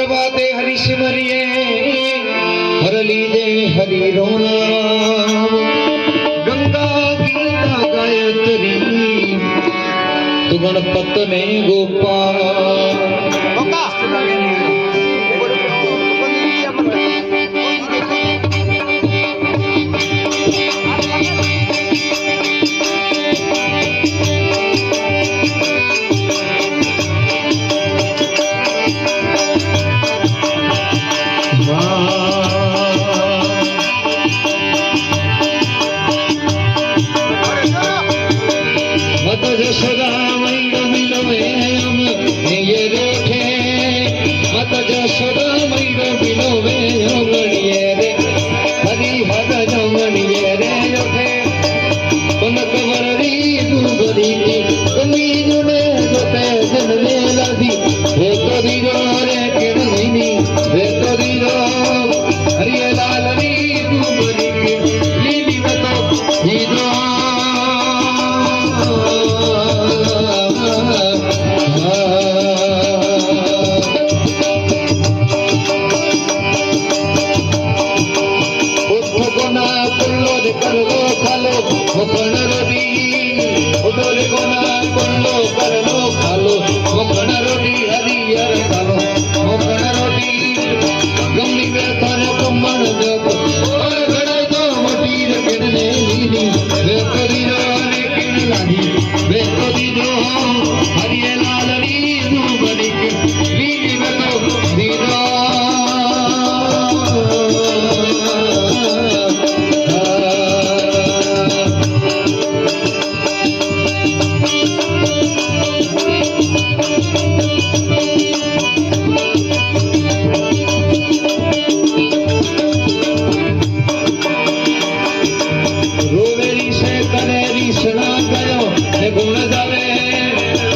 प्रभाते हरि सिमरिए हर लीजे हरि रोना गंगा गीता गायत्री तू गणपत ने गोपाल जशोदा मैया बिलवे हम ये रेखे मत जशोदा मैया बिलवे जमणिये रे हरि हर जमणिये रे ओठे कनक वररी दुबरी की कमी जुने जोते जनने लादी वे तो दीरो रे किरनी वे तो दीरो हरि लाल री दुबरी की लीली तो दीरो मखण रोटी उधर कोना कोल्लो करलो खालो मखण रोटी हरियर खालो मखण रोटी गम्मी में थाने कुम्मण जग और घड़े तो मोटी रखने लीनी वे करी रे किन लागी वे करी दो हरिये लाल री दुबरी के लीली में तो दीदा गुण जावे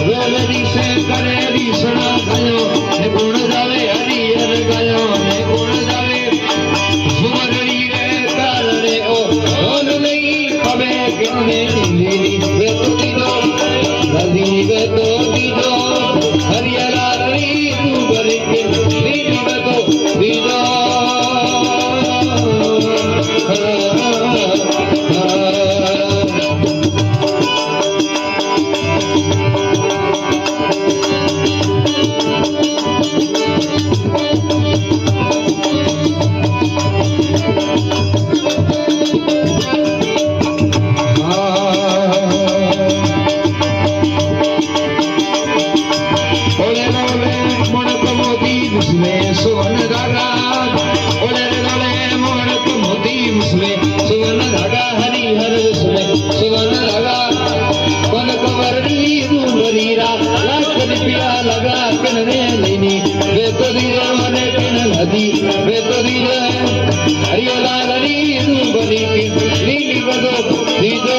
रोवरी से करे रीसना गयो ने गुण जावे हरियर गयो ने गुण जावे सुमरणी रे तारणे ओ ओन नहीं पवे किने नीली वे तो दीदो नदी वे तो दीदो हरियर री दुबरी के नीली वे तो दीदो लगा किनने लेनी वे तो दीरो मने किन नदी वे तो दीरो हरियला री दुबरी की लीली बदो दीदो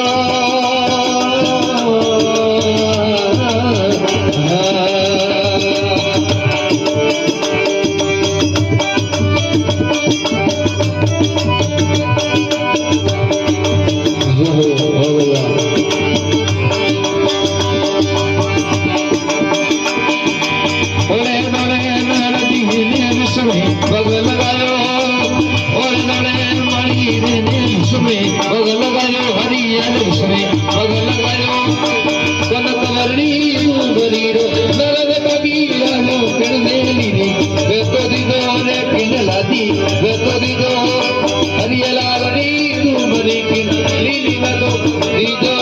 बगल लगायो और नड़े मणि रे सुमे बगल लगायो हरियर सुमे बगल लगायो कनक वर्णी दुबरी रो नरद कबीरा नो किरने लीनी वे तो दीदो रे किन लादी वे तो दीदो हरियर री दुबरी की लीली में तो दीदो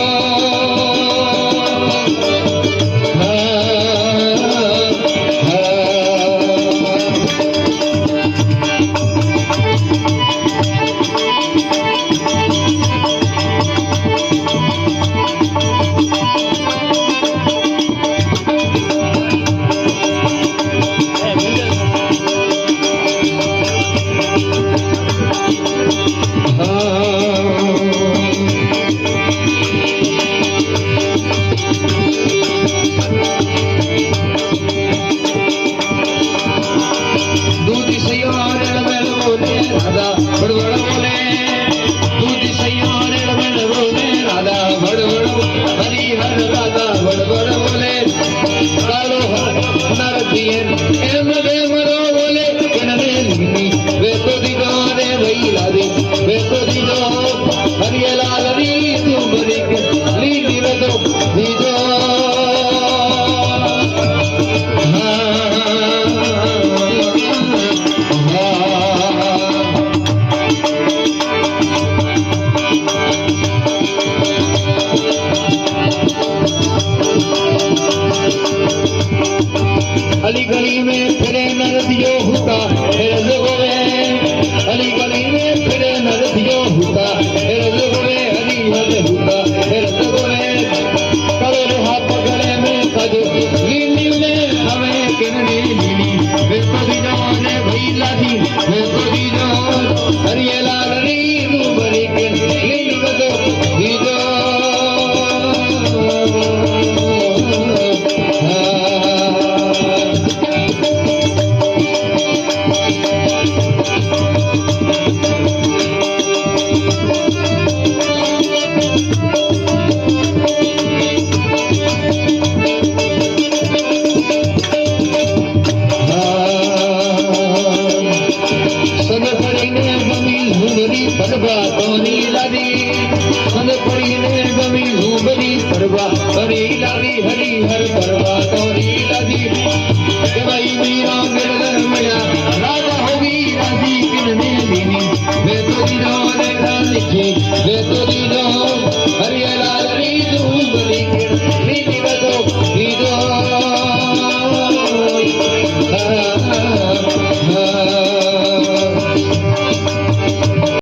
बोले गली में फिरे नरदियो हुता रज गोवे अली गली में फिरे नरदियो हुता रज गोवे अली हद हुता रज गोवे करो रहा पगड़े में कद लीली ने हमें किरनी लीली वे को दीनो ने भई लादी वे को दीनो हरिये लाल री रूबरी के लीली बदो दीनो परवा तोनी लादी संग पड़ी ने गमी झूबरी परवा हरी लादी हरी हर